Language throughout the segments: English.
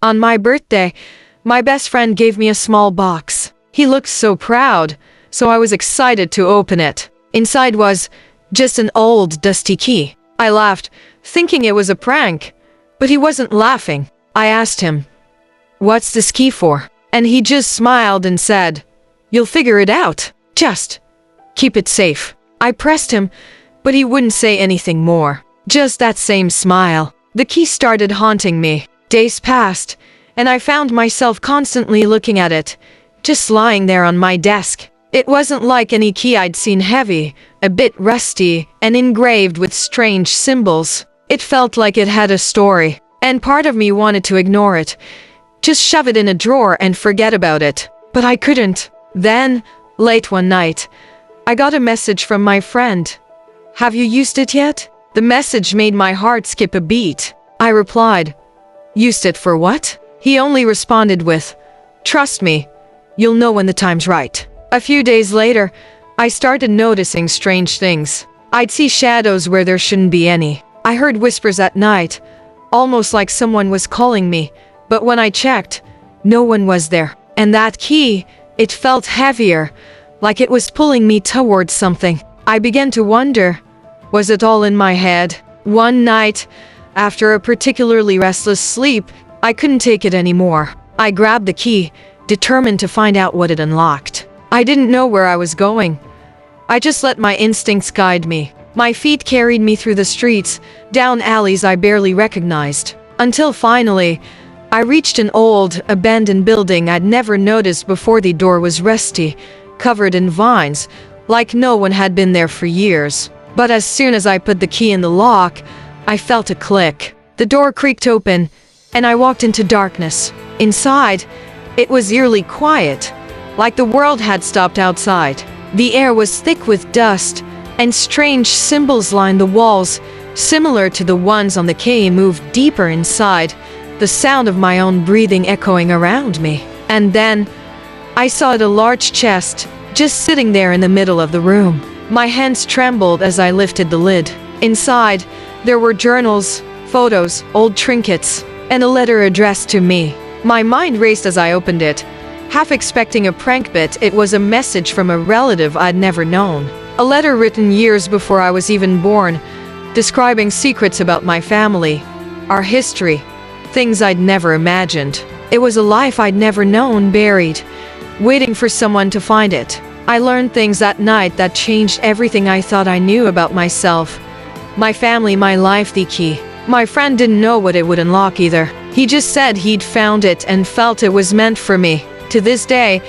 On my birthday, my best friend gave me a small box. He looked so proud, so I was excited to open it. Inside was just an old, dusty key. I laughed, thinking it was a prank, but he wasn't laughing. I asked him, "What's this key for?" And he just smiled and said, "You'll figure it out. Just keep it safe." I pressed him, but he wouldn't say anything more. Just that same smile. The key started haunting me. Days passed, and I found myself constantly looking at it, just lying there on my desk. It wasn't like any key I'd seen, heavy, a bit rusty, and engraved with strange symbols. It felt like it had a story, and part of me wanted to ignore it, just shove it in a drawer and forget about it. But I couldn't. Then, late one night, I got a message from my friend. "Have you used it yet?" The message made my heart skip a beat. I replied, "Used it for what?" He only responded with, "Trust me, you'll know when the time's right." A few days later, I started noticing strange things. I'd see shadows where there shouldn't be any. I heard whispers at night, almost like someone was calling me, but when I checked, no one was there. And that key, it felt heavier, like it was pulling me towards something. I began to wonder, was it all in my head? One night, after a particularly restless sleep, I couldn't take it anymore. I grabbed the key, determined to find out what it unlocked. I didn't know where I was going. I just let my instincts guide me. My feet carried me through the streets, down alleys I barely recognized, until finally, I reached an old, abandoned building I'd never noticed before. The door was rusty, covered in vines, like no one had been there for years. But as soon as I put the key in the lock, I felt a click. The door creaked open, and I walked into darkness. Inside, it was eerily quiet, like the world had stopped outside. The air was thick with dust, and strange symbols lined the walls, similar to the ones on the key. Moved deeper inside, the sound of my own breathing echoing around me. And then, I saw a large chest, just sitting there in the middle of the room. My hands trembled as I lifted the lid. Inside, there were journals, photos, old trinkets, and a letter addressed to me. My mind raced as I opened it, half expecting a prank, but it was a message from a relative I'd never known. A letter written years before I was even born, describing secrets about my family, our history, things I'd never imagined. It was a life I'd never known, buried, waiting for someone to find it. I learned things that night that changed everything I thought I knew about myself, my family, my life. The key. My friend didn't know what it would unlock either. He just said he'd found it and felt it was meant for me. To this day,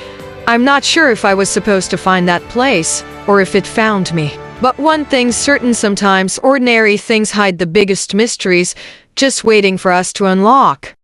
I'm not sure if I was supposed to find that place, or if it found me. But one thing's certain, sometimes ordinary things hide the biggest mysteries, just waiting for us to unlock.